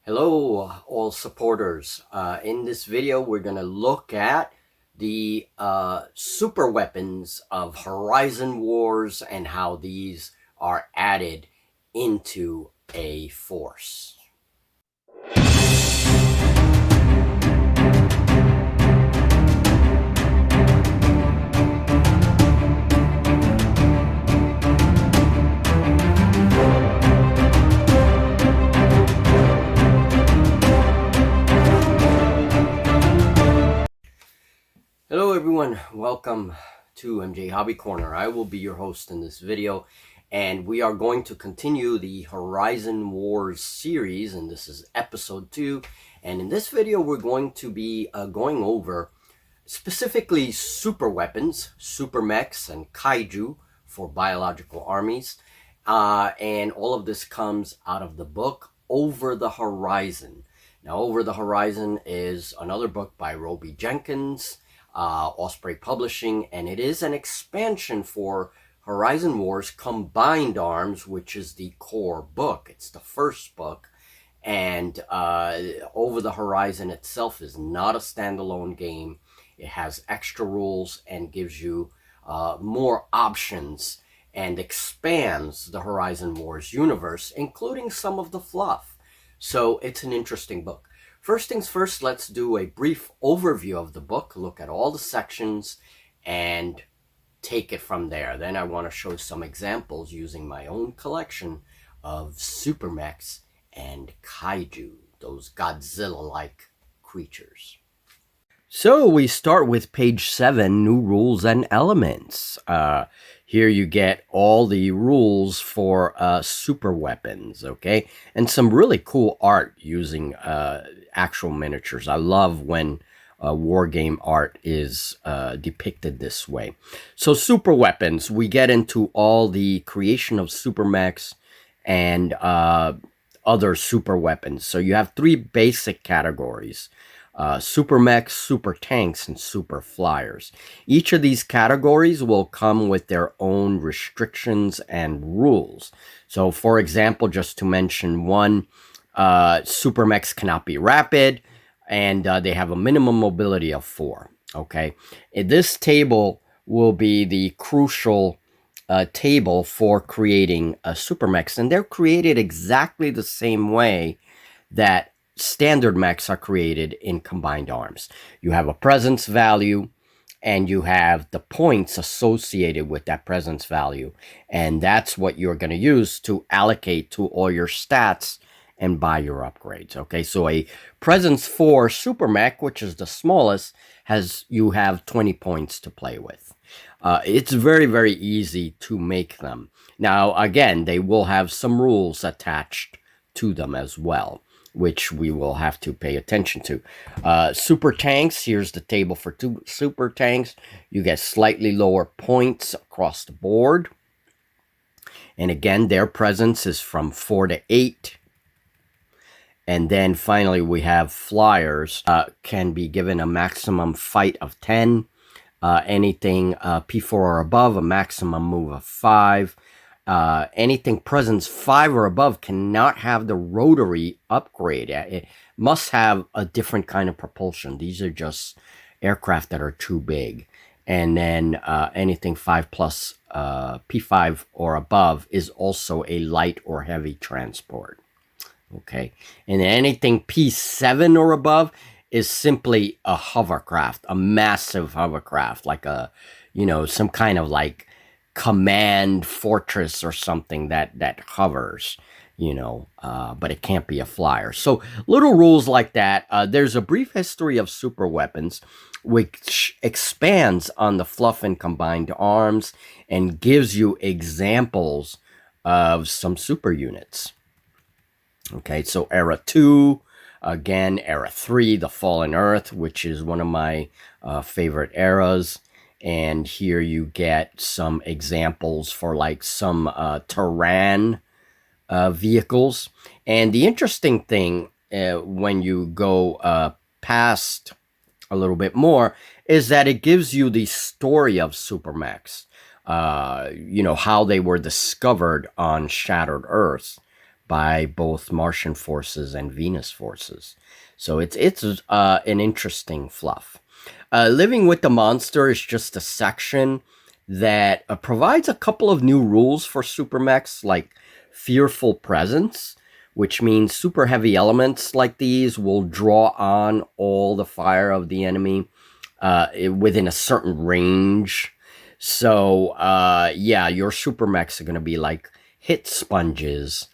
Hello, all supporters. In this video, we're going to look at the super weapons of Horizon Wars and how these are added into a force. Hello everyone, welcome to MJ Hobby Corner. I will be your host in this video, and we are going to continue the Horizon Wars series, and this is episode 2. And in this video, we're going to be going over specifically super weapons, super mechs, and kaiju for biological armies. And all of this comes out of the book Over the Horizon. Now, Over the Horizon is another book by Roby Jenkins, Osprey Publishing, and it is an expansion for Horizon Wars Combined Arms, which is the core book. It's the first book, and Over the Horizon itself is not a standalone game. It has extra rules and gives you more options and expands the Horizon Wars universe, including some of the fluff. So it's an interesting book. First things first, let's do a brief overview of the book, look at all the sections, and take it from there. Then I want to show some examples using my own collection of super mechs and kaiju, those Godzilla-like creatures. So we start with page 7, New Rules and Elements. Here you get all the rules for super weapons, okay? And some really cool art using actual miniatures. I love when war game art is depicted this way. So super weapons, we get into all the creation of super mechs and other super weapons. So you have 3 basic categories. Super mechs, super tanks, and super flyers. Each of these categories will come with their own restrictions and rules. So, for example, just to mention one, super mechs cannot be rapid, and they have a minimum mobility of 4. Okay, this table will be the crucial table for creating super mechs, and they're created exactly the same way that standard mechs are created in Combined Arms. You have a presence value, and you have the points associated with that presence value, and that's what you're going to use to allocate to all your stats and buy your upgrades. Okay, so a presence 4 super mech, which is the smallest, you have 20 points to play with. It's very, very easy to make them. Now, again, they will have some rules attached to them as well, which we will have to pay attention to. Super tanks, here's the table for 2 super tanks. You get slightly lower points across the board. And again, their presence is from 4 to 8. And then finally, we have flyers. Can be given a maximum fight of 10. Anything P4 or above, a maximum move of 5. Anything presence 5 or above cannot have the rotary upgrade. It must have a different kind of propulsion. These are just aircraft that are too big. And then anything 5 plus P5 or above is also a light or heavy transport. Okay. And anything P7 or above is simply a hovercraft, a massive hovercraft, like some kind of like command fortress or something that hovers, but it can't be a flyer. So little rules like that. There's a brief history of super weapons, which expands on the fluff and Combined Arms and gives you examples of some super units. Okay, so Era 2, again, Era 3, the Fallen Earth, which is one of my favorite eras. And here you get some examples for like some Terran vehicles. And the interesting thing when you go past a little bit more is that it gives you the story of super mechs. How they were discovered on Shattered Earth by both Martian forces and Venus forces. So it's an interesting fluff. Living with the Monster is just a section that provides a couple of new rules for super mechs, like Fearful Presence, which means super heavy elements like these will draw on all the fire of the enemy within a certain range. So, yeah, your super mechs are going to be like hit sponges.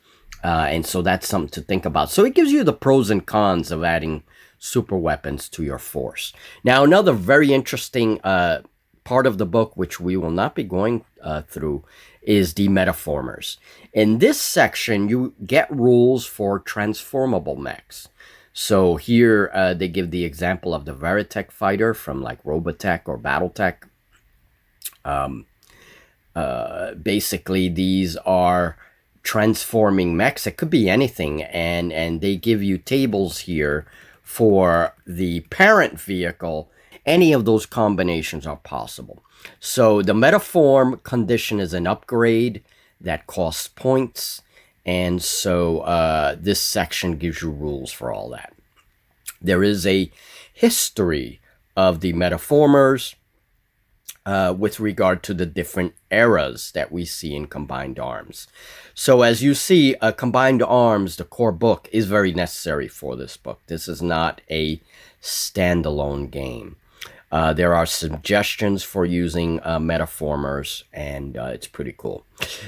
And so that's something to think about. So it gives you the pros and cons of adding super weapons to your force. Now, another very interesting part of the book, which we will not be going through, is the metaformers. In this section, you get rules for transformable mechs. So here they give the example of the Veritech fighter from like Robotech or Battletech. Basically, these are transforming mechs. It could be anything, and they give you tables here for the parent vehicle. Any of those combinations are possible. So the metaform condition is an upgrade that costs points, and so this section gives you rules for all that. There is a history of the metaformers with regard to the different eras that we see in Combined Arms. So as you see, Combined Arms, the core book, is very necessary for this book. This is not a standalone game. There are suggestions for using metaformers, and it's pretty cool.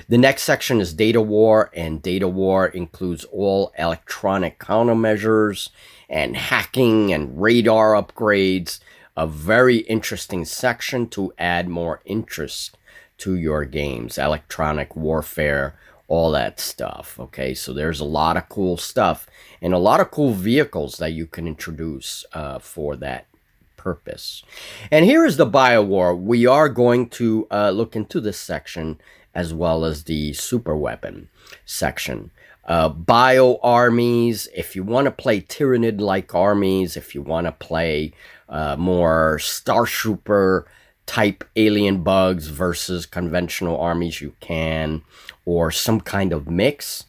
The next section is Data War, and Data War includes all electronic countermeasures and hacking and radar upgrades. A very interesting section to add more interest to your games. Electronic warfare, all that stuff. Okay, so there's a lot of cool stuff and a lot of cool vehicles that you can introduce for that purpose. And here is the BioWar. We are going to look into this section as well as the super weapon section. Bio armies, if you want to play Tyranid-like armies, if you want to play more Startrooper type alien bugs versus conventional armies, you can, or some kind of mix.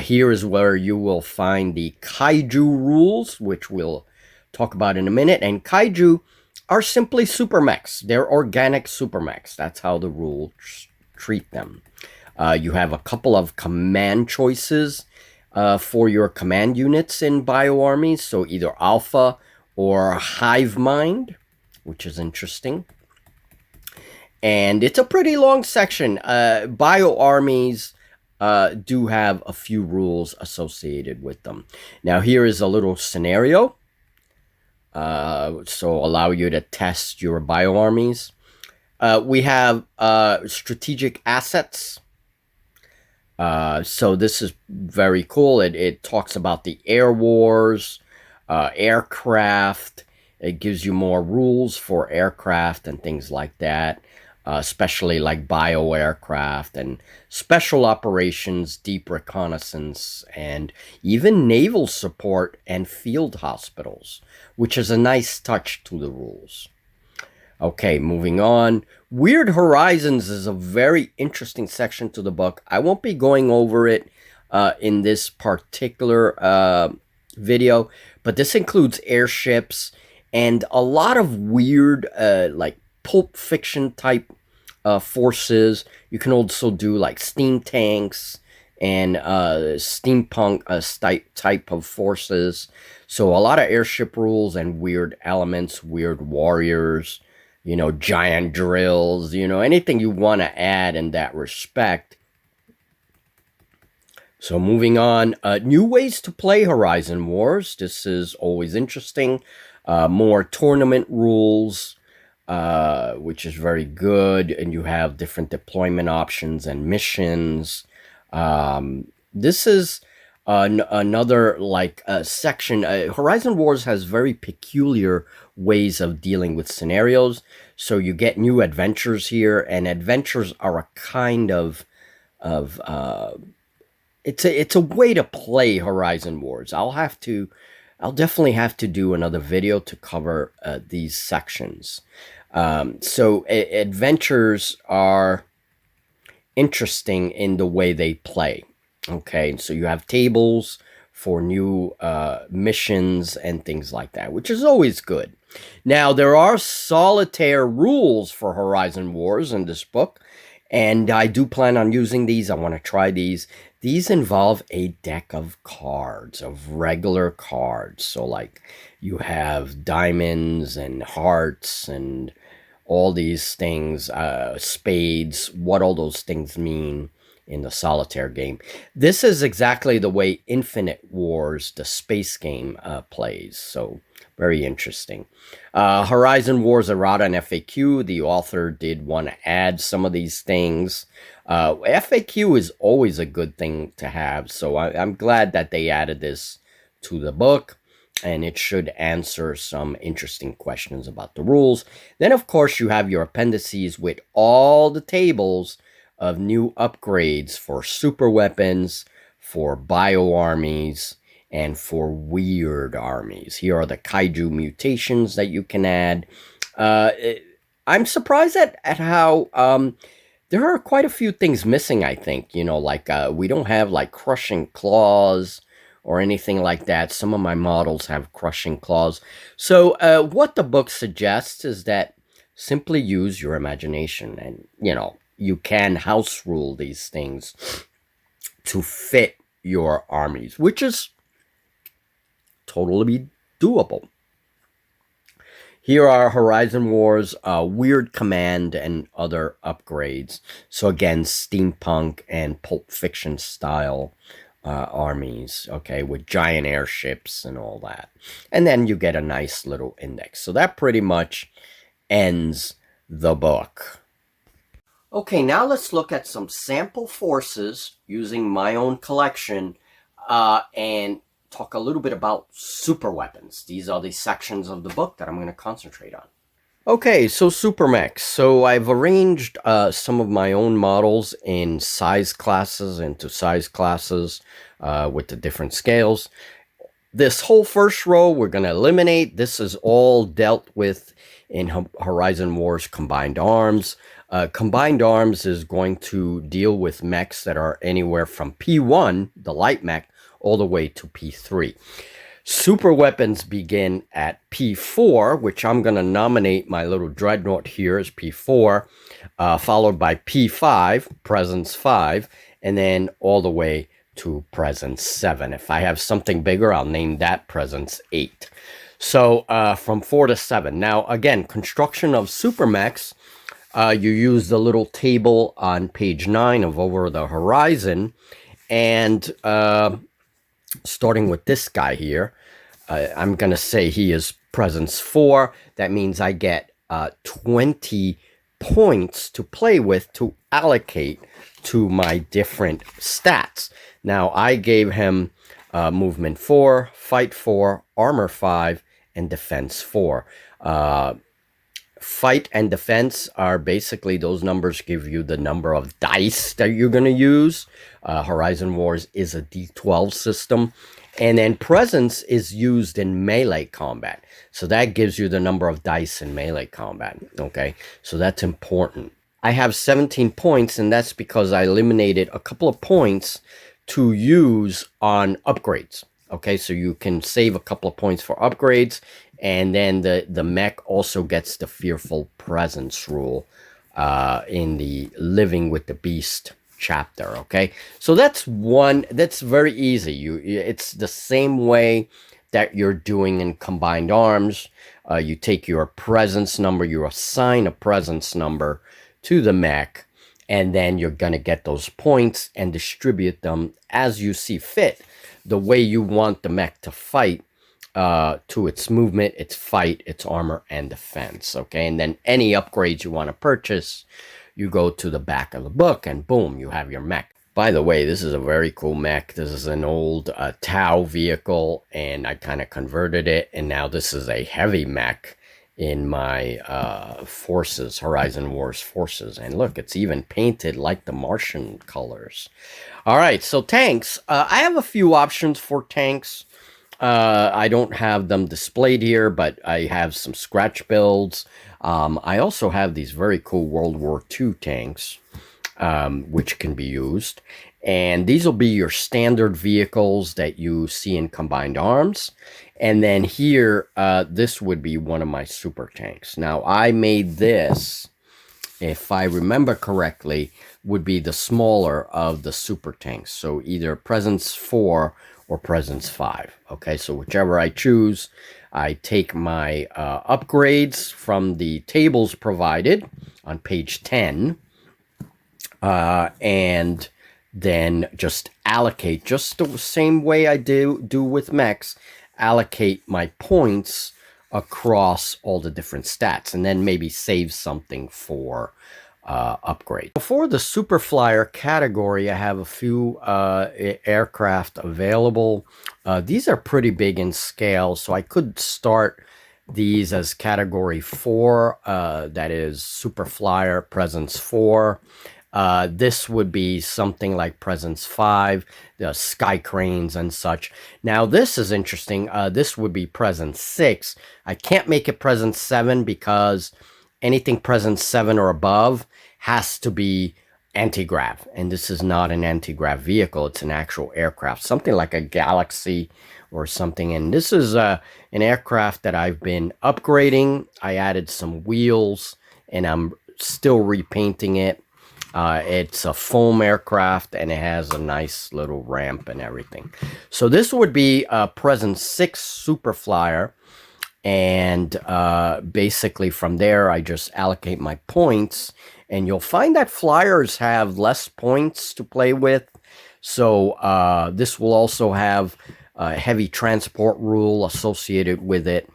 Here is where you will find the Kaiju rules, which we'll talk about in a minute. And Kaiju are simply super mechs. They're organic super mechs. That's how the rules treat them. You have a couple of command choices for your command units in Bio Armies. So either Alpha or Hive Mind, which is interesting. And it's a pretty long section. Bio Armies do have a few rules associated with them. Now here is a little scenario. So allow you to test your Bio Armies. We have strategic assets. So this is very cool. It talks about the air wars, aircraft. It gives you more rules for aircraft and things like that, especially like bio aircraft and special operations, deep reconnaissance, and even naval support and field hospitals, which is a nice touch to the rules. Okay, moving on. Weird Horizons is a very interesting section to the book. I won't be going over it in this particular video, but this includes airships and a lot of weird, like Pulp Fiction type forces. You can also do like steam tanks and steampunk type of forces. So a lot of airship rules and weird elements, weird warriors, you know, giant drills, you know, anything you want to add in that respect. So moving on, new ways to play Horizon Wars. This is always interesting. More tournament rules, which is very good. And you have different deployment options and missions. This is another like section. Horizon Wars has very peculiar ways of dealing with scenarios. So you get new adventures here, and adventures are a kind of it's a way to play Horizon Wars. I'll definitely have to do another video to cover these sections. So adventures are interesting in the way they play. Okay, so you have tables for new missions and things like that, which is always good. Now, there are solitaire rules for Horizon Wars in this book, and I do plan on using these. I want to try these. These involve a deck of cards, of regular cards. So, like, you have diamonds and hearts and all these things, spades, what all those things mean in the solitaire game. This is exactly the way Infinite Wars, the space game, plays. So very interesting. Horizon Wars Errata and FAQ. The author did want to add some of these things. FAQ is always a good thing to have. So I'm glad that they added this to the book, and it should answer some interesting questions about the rules. Then, of course, you have your appendices with all the tables of new upgrades for super weapons, for bio armies, and for weird armies. Here are the kaiju mutations that you can add. I'm surprised at how there are quite a few things missing, I think. You know, like we don't have like crushing claws or anything like that. Some of my models have crushing claws. So what the book suggests is that simply use your imagination, and, you know, you can house rule these things to fit your armies, which is totally doable. Here are Horizon Wars, Weird Command, and other upgrades. So again, steampunk and Pulp Fiction style armies, okay, with giant airships and all that. And then you get a nice little index. So that pretty much ends the book. Okay, now let's look at some sample forces using my own collection and talk a little bit about super weapons. These are the sections of the book that I'm going to concentrate on. Okay, so super mechs. So I've arranged some of my own models in size classes into size classes with the different scales. This whole first row we're going to eliminate. This is all dealt with in Horizon Wars Combined Arms. Combined Arms is going to deal with mechs that are anywhere from P1, the light mech, all the way to P3. Super weapons begin at P4, which I'm going to nominate my little dreadnought here as P4, followed by P5, presence 5, and then all the way to presence 7. If I have something bigger, I'll name that presence 8. So from 4 to 7. Now, again, construction of super mechs, you use the little table on page 9 of Over the Horizon, and starting with this guy here, I'm going to say he is presence 4. That means I get 20 points to play with to allocate to my different stats. Now, I gave him movement 4, fight 4, armor 5, and defense 4. Fight and defense are basically, those numbers give you the number of dice that you're going to use. Horizon Wars is a D12 system. And then presence is used in melee combat. So that gives you the number of dice in melee combat. Okay, so that's important. I have 17 points, and that's because I eliminated a couple of points to use on upgrades. Okay, so you can save a couple of points for upgrades, and then the mech also gets the Fearful Presence rule in the Living with the Beast chapter. Okay, so that's very easy. It's the same way that you're doing in Combined Arms. You take your presence number, you assign a presence number to the mech, and then you're going to get those points and distribute them as you see fit, the way you want the mech to fight, to its movement, its fight, its armor, and defense. Okay, and then any upgrades you want to purchase, you go to the back of the book, and boom, you have your mech. By the way, this is a very cool mech. This is an old Tau vehicle, and I kind of converted it, and now this is a heavy mech in my forces, Horizon Wars forces. And look, it's even painted like the Martian colors. All right, so tanks. I have a few options for tanks. I don't have them displayed here, but I have some scratch builds. I also have these very cool World War II tanks. which can be used. And these will be your standard vehicles that you see in Combined Arms. And then here, this would be one of my super tanks. Now, I made this, if I remember correctly, would be the smaller of the super tanks. So either Presence 4 or Presence 5. Okay, so whichever I choose, I take my upgrades from the tables provided on page 10, and then just allocate, just the same way I do with mechs, allocate my points across all the different stats, and then maybe save something for upgrade. For the super flyer category, I have a few aircraft available. These are pretty big in scale, so I could start these as category 4, that is super flyer Presence 4. This would be something like Presence 5, the Sky Cranes and such. Now, this is interesting. This would be Presence 6. I can't make it Presence 7 because anything Presence 7 or above has to be anti-grav. And this is not an anti-grav vehicle. It's an actual aircraft, something like a Galaxy or something. And this is an aircraft that I've been upgrading. I added some wheels, and I'm still repainting it. It's a foam aircraft, and it has a nice little ramp and everything. So this would be a Presence 6 Super Flyer. And basically from there, I just allocate my points. And you'll find that flyers have less points to play with. So this will also have a heavy transport rule associated with it.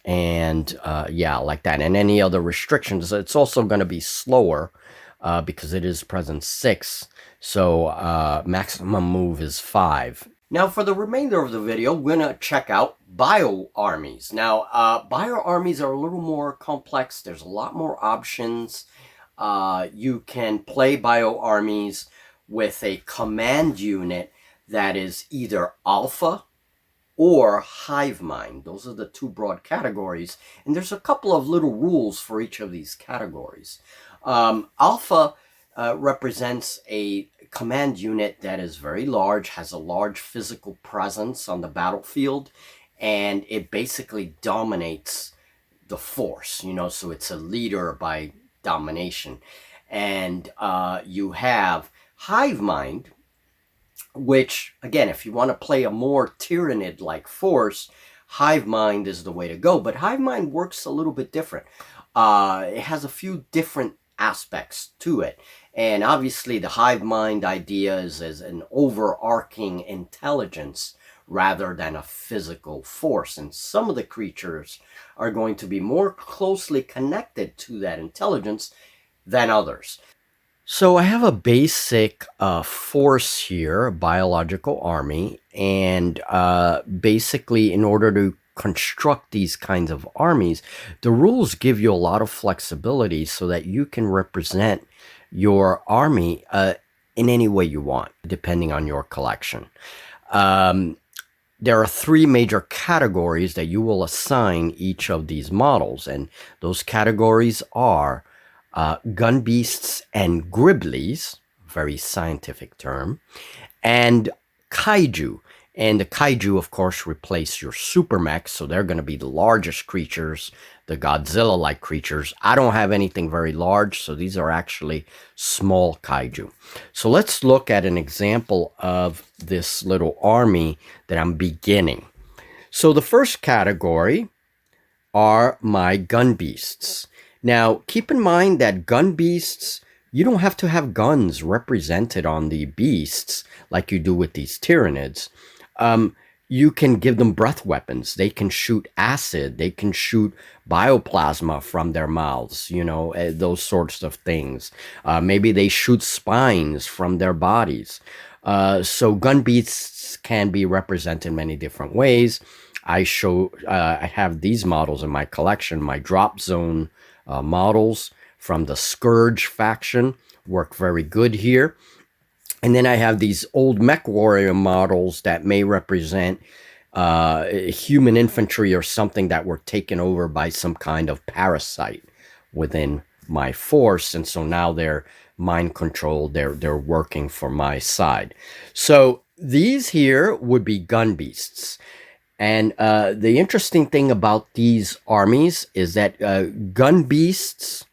And yeah, like that. And any other restrictions. It's also going to be slower. Because it is Presence 6, so maximum move is 5. Now, for the remainder of the video, we're going to check out bio armies. Now, bio armies are a little more complex. There's a lot more options. You can play bio armies with a command unit that is either alpha or hive mind. Those are the two broad categories. And there's a couple of little rules for each of these categories. Alpha represents a command unit that is very large, has a large physical presence on the battlefield, and it basically dominates the force, you know, so it's a leader by domination. And you have hive mind, which, again, if you want to play a more Tyranid-like force, hive mind is the way to go. But hive mind works a little bit different. It has a few different aspects to it. And obviously the hive mind idea is as an overarching intelligence rather than a physical force. And some of the creatures are going to be more closely connected to that intelligence than others. So I have a basic force here, a biological army, and basically in order to construct these kinds of armies, the rules give you a lot of flexibility so that you can represent your army in any way you want, depending on your collection. There are 3 major categories that you will assign each of these models, and those categories are gun beasts and griblies, very scientific term, and kaiju. And the kaiju, of course, replace your super mechs, so they're going to be the largest creatures, the Godzilla-like creatures. I don't have anything very large, so these are actually small kaiju. So let's look at an example of this little army that I'm beginning. So the first category are my gun beasts. Now, keep in mind that gun beasts, you don't have to have guns represented on the beasts like you do with these Tyranids. You can give them breath weapons. They can shoot acid. They can shoot bioplasma from their mouths, you know, those sorts of things. Maybe they shoot spines from their bodies. So gun beasts can be represented in many different ways. I have these models in my collection, my drop zone models from the Scourge faction work very good here. And then I have these old mech warrior models that may represent human infantry or something that were taken over by some kind of parasite within my force. And so now they're mind control. They're working for my side. So these here would be gun beasts. And the interesting thing about these armies is that gun beasts,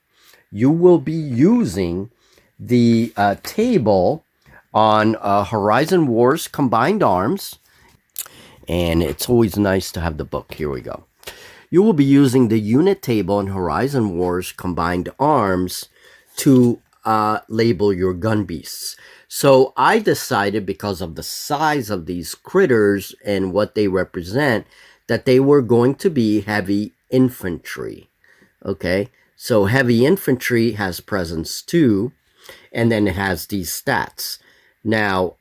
you will be using the table on Horizon Wars Combined Arms. And it's always nice to have the book. Here we go. You will be using the unit table in Horizon Wars Combined Arms to label your gun beasts. So I decided, because of the size of these critters and what they represent, that they were going to be heavy infantry. Okay, so heavy infantry has presence 2, and then it has these stats. Now,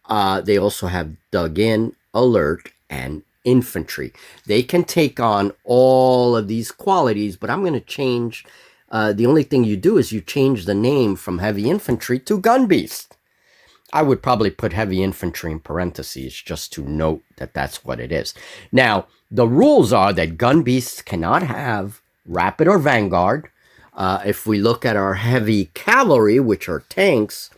they also have dug in, alert, and infantry. They can take on all of these qualities, but I'm going to change. The only thing you do is you change the name from heavy infantry to gun beast. I would probably put heavy infantry in parentheses just to note that that's what it is. Now, the rules are that gun beasts cannot have rapid or vanguard. If we look at our heavy cavalry, which are tanks,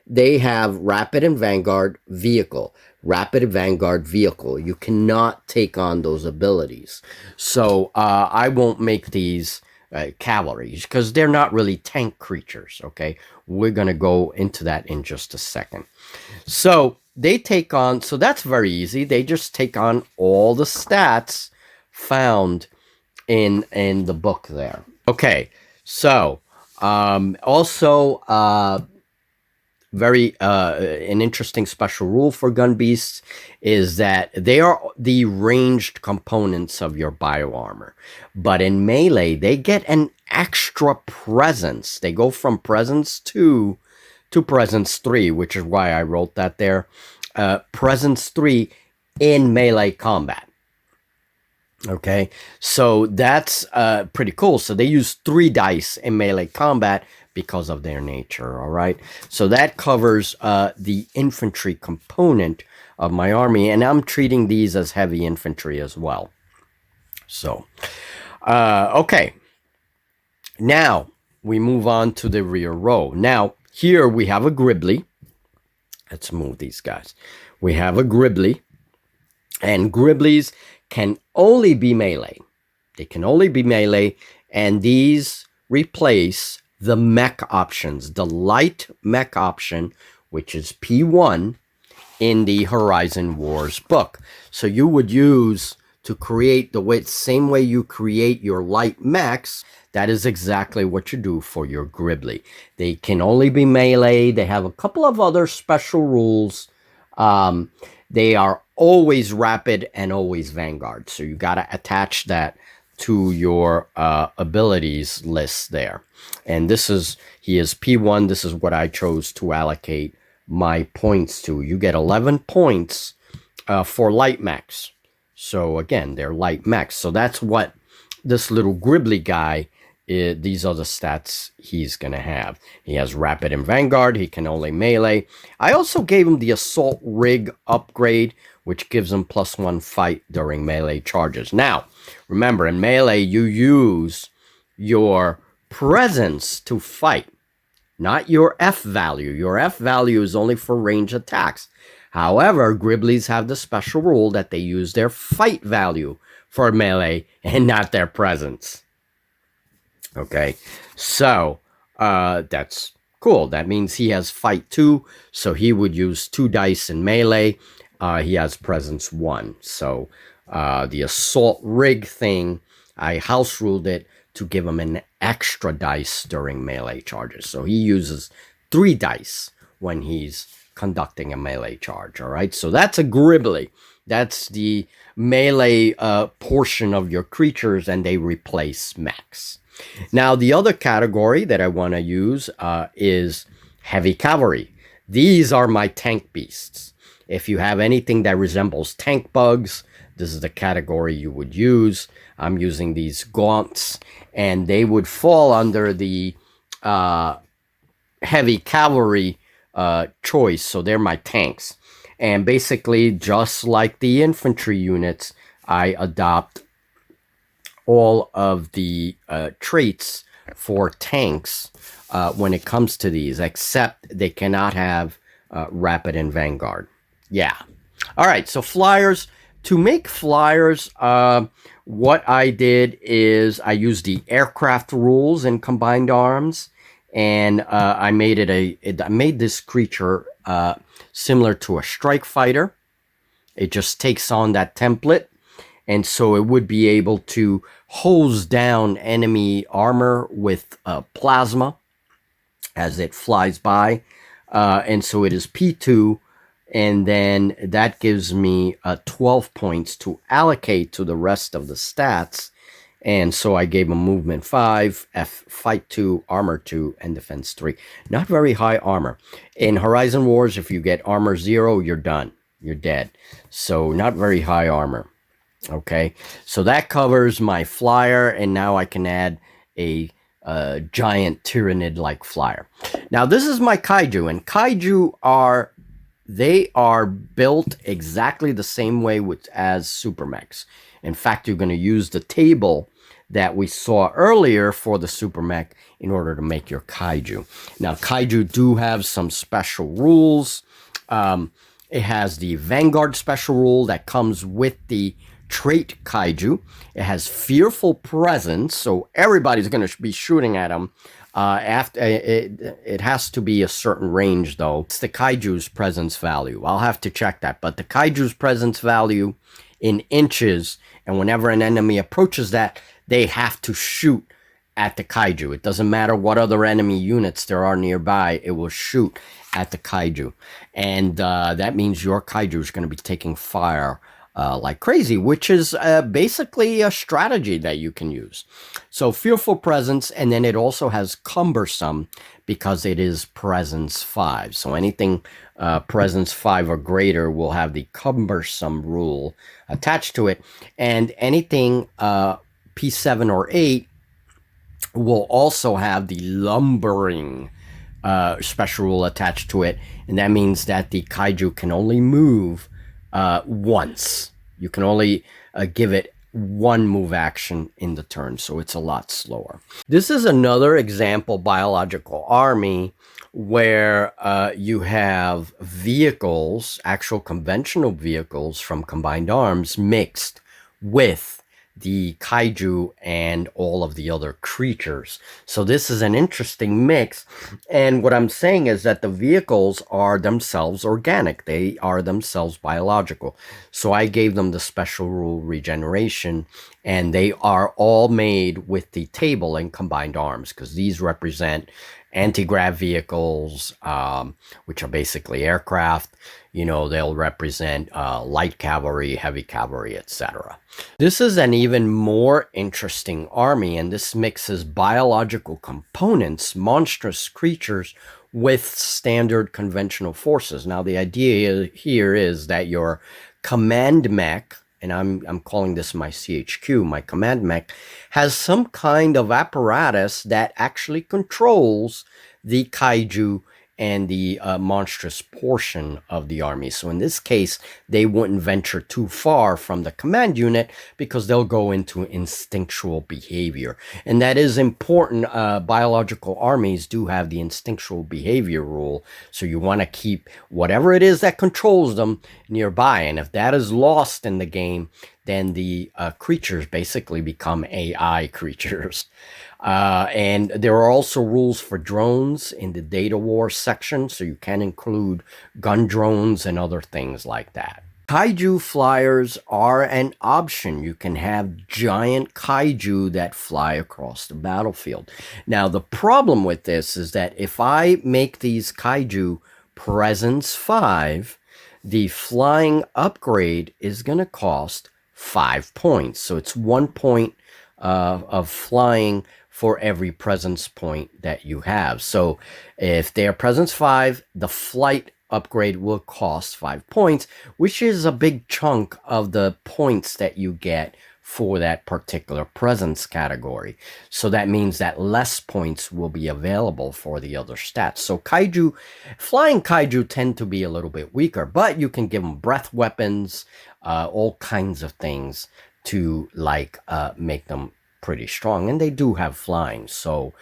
they have rapid and vanguard vehicle. Rapid and vanguard vehicle. You cannot take on those abilities. So I won't make these cavalries because they're not really tank creatures. Okay, we're going to go into that in just a second. So they take on, so that's very easy. They just take on all the stats found in the book there. Okay, so also very an interesting special rule for gun beasts is that they are the ranged components of your bioarmor, but in melee they get an extra presence. They go from presence 2 to presence 3, which is why I wrote that there. Presence 3 in melee combat. Okay, so that's pretty cool. So they use 3 dice in melee combat because of their nature. All right, so that covers the infantry component of my army, and I'm treating these as heavy infantry as well. So okay, now we move on to the rear row. Now here we have a Gribbly. Let's move these guys. We have a Gribbly, and Gribblies can only be melee. They can only be melee, and these replace the mech options, the light mech option, which is P1 in the Horizon Wars book. So you would use to create the same way you create your light mechs. That is exactly what you do for your Gribbly. They can only be melee. They have a couple of other special rules. They are always rapid and always vanguard. So you got to attach that to your abilities list there. And this is, he is P1. This is what I chose to allocate my points to. You get 11 points for light mechs. So again, they're light mechs. So that's what this little Gribbly guy, these are the stats he's going to have. He has rapid and vanguard. He can only melee. I also gave him the assault rig upgrade, which gives him +1 fight during melee charges. Now, remember, in melee, you use your presence to fight, not your F value. Your F value is only for range attacks. However, Gribblies have the special rule that they use their fight value for melee and not their presence. Okay, so that's cool. That means he has fight 2, so he would use 2 dice in melee. He has presence 1. So the assault rig thing, I house ruled it to give him an extra dice during melee charges. So he uses 3 dice when he's conducting a melee charge. All right, so that's a Gribbly. That's the melee portion of your creatures, and they replace mechs. Now, the other category that I want to use is heavy cavalry. These are my tank beasts. If you have anything that resembles tank bugs, this is the category you would use. I'm using these gaunts, and they would fall under the heavy cavalry choice. So they're my tanks. And basically, just like the infantry units, I adopt all of the traits for tanks when it comes to these, except they cannot have Rapid and Vanguard. Yeah. All right, so flyers. To make flyers, what I did is I used the aircraft rules in Combined Arms, and I made I made this creature similar to a strike fighter. It just takes on that template, and so it would be able to hose down enemy armor with plasma as it flies by, and so it is P2. And then that gives me 12 points to allocate to the rest of the stats. And so I gave him movement 5, fight 2, armor 2, and defense 3. Not very high armor. In Horizon Wars, if you get armor 0, you're done. You're dead. So not very high armor. Okay, so that covers my flyer, and now I can add a giant Tyranid-like flyer. Now this is my Kaiju, and Kaiju are... they are built exactly the same way as Supermechs. In fact, you're going to use the table that we saw earlier for the Supermech in order to make your Kaiju. Now, Kaiju do have some special rules. It has the Vanguard special rule that comes with the trait Kaiju. It has Fearful Presence, so everybody's going to be shooting at him. After it has to be a certain range, though. It's the Kaiju's presence value. I'll have to check that. But the Kaiju's presence value in inches, and whenever an enemy approaches that, they have to shoot at the Kaiju. It doesn't matter what other enemy units there are nearby, it will shoot at the Kaiju. And that means your Kaiju is going to be taking fire like crazy, which is basically a strategy that you can use. So Fearful Presence, and then it also has Cumbersome because it is Presence 5. So anything Presence 5 or greater will have the Cumbersome rule attached to it, and anything P7 or 8 will also have the Lumbering special rule attached to it, and that means that the Kaiju can only move once. You can only give it one move action in the turn, so it's a lot slower. This is another example biological army where you have vehicles, actual conventional vehicles from Combined Arms, mixed with the Kaiju and all of the other creatures. So this is an interesting mix, and what I'm saying is that the vehicles are themselves organic. They are themselves biological. So I gave them the special rule regeneration, and they are all made with the table in Combined Arms, because these represent anti-grav vehicles, which are basically aircraft. You know, they'll represent light cavalry, heavy cavalry, etc. This is an even more interesting army, and this mixes biological components, monstrous creatures, with standard conventional forces. Now, the idea here is that your command mech, and I'm calling this my CHQ, my command mech, has some kind of apparatus that actually controls the Kaiju and the monstrous portion of the army. So in this case, they wouldn't venture too far from the command unit because they'll go into instinctual behavior. And that is important. Biological armies do have the instinctual behavior rule. So you want to keep whatever it is that controls them nearby. And if that is lost in the game, then the creatures basically become AI creatures. And there are also rules for drones in the Data War section, so you can include gun drones and other things like that. Kaiju flyers are an option. You can have giant Kaiju that fly across the battlefield. Now, the problem with this is that if I make these Kaiju Presence 5, the flying upgrade is going to cost 5 points. So it's 1 point of flying for every presence point that you have. So if they are presence 5, the flight upgrade will cost 5 points, which is a big chunk of the points that you get for that particular presence category. So that means that less points will be available for the other stats. So Kaiju, flying Kaiju tend to be a little bit weaker, but you can give them breath weapons, all kinds of things to make them pretty strong, and they do have flying. So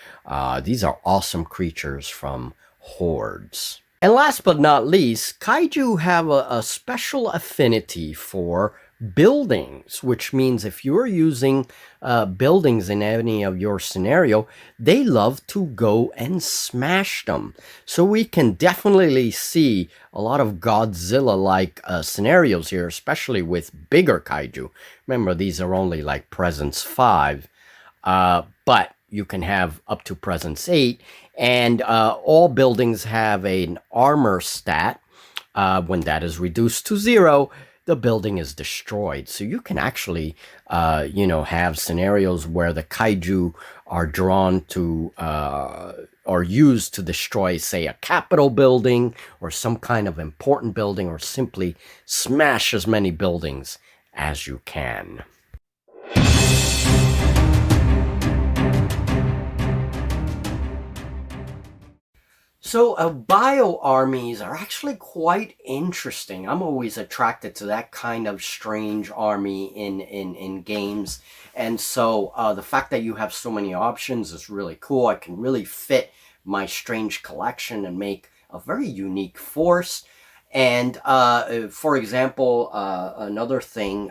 these are awesome creatures from Hordes. And last but not least, kaiju have a special affinity for buildings, which means if you're using buildings in any of your scenario, they love to go and smash them. So we can definitely see a lot of Godzilla-like scenarios here, especially with bigger kaiju. Remember, these are only like presence 5, but you can have up to presence 8, and all buildings have an armor stat. When that is reduced to 0, the building is destroyed. So you can actually, have scenarios where the kaiju are drawn to or used to destroy, say, a Capitol building or some kind of important building, or simply smash as many buildings as you can. So bio armies are actually quite interesting. I'm always attracted to that kind of strange army in games. And so the fact that you have so many options is really cool. I can really fit my strange collection and make a very unique force. And for example, another thing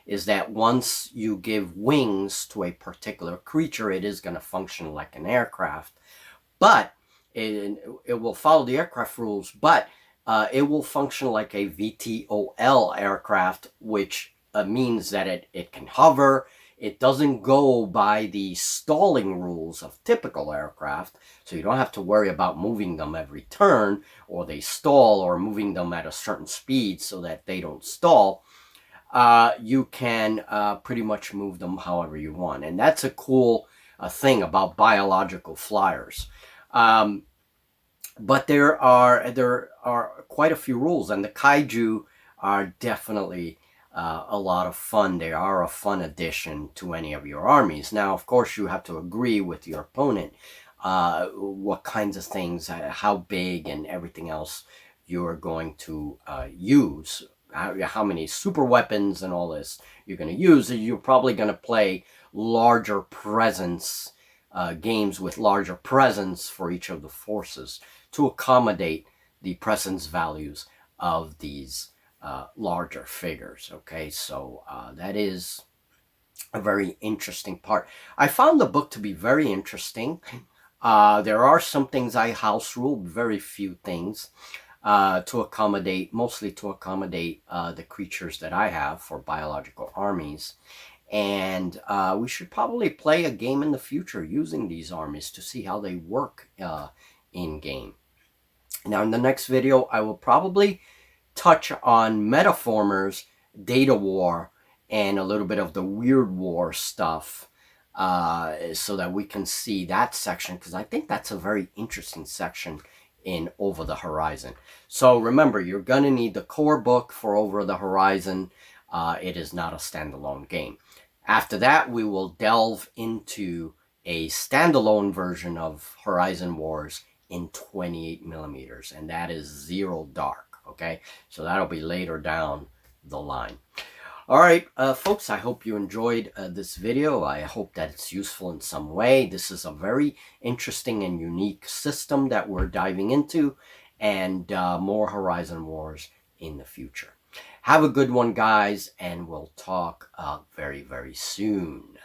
is that once you give wings to a particular creature, it is going to function like an aircraft. But it will follow the aircraft rules, but it will function like a VTOL aircraft, which means that it can hover. It doesn't go by the stalling rules of typical aircraft, so you don't have to worry about moving them every turn, or they stall, or moving them at a certain speed so that they don't stall. You can pretty much move them however you want, and that's a cool thing about biological flyers. But there are quite a few rules, and the kaiju are definitely a lot of fun. They are a fun addition to any of your armies. Now, of course, you have to agree with your opponent what kinds of things, how big, and everything else you're going to use. How many super weapons and all this you're going to use. You're probably going to play larger presence games with larger presence for each of the forces to accommodate the presence values of these larger figures. Okay, so that is a very interesting part. I found the book to be very interesting. There are some things I house ruled, very few things, mostly to accommodate the creatures that I have for biological armies. And we should probably play a game in the future using these armies to see how they work in game. Now, in the next video, I will probably touch on Metaformers, Data War, and a little bit of the Weird War stuff, so that we can see that section, because I think that's a very interesting section in Over the Horizon. So remember, you're going to need the core book for Over the Horizon. It is not a standalone game. After that, we will delve into a standalone version of Horizon Wars in 28 millimeters, and that is Zero Dark. Okay, so that'll be later down the line. All right, folks, I hope you enjoyed this video. I hope that it's useful in some way. This is a very interesting and unique system that we're diving into, and more Horizon Wars in the future. Have a good one, guys, and we'll talk very, very soon.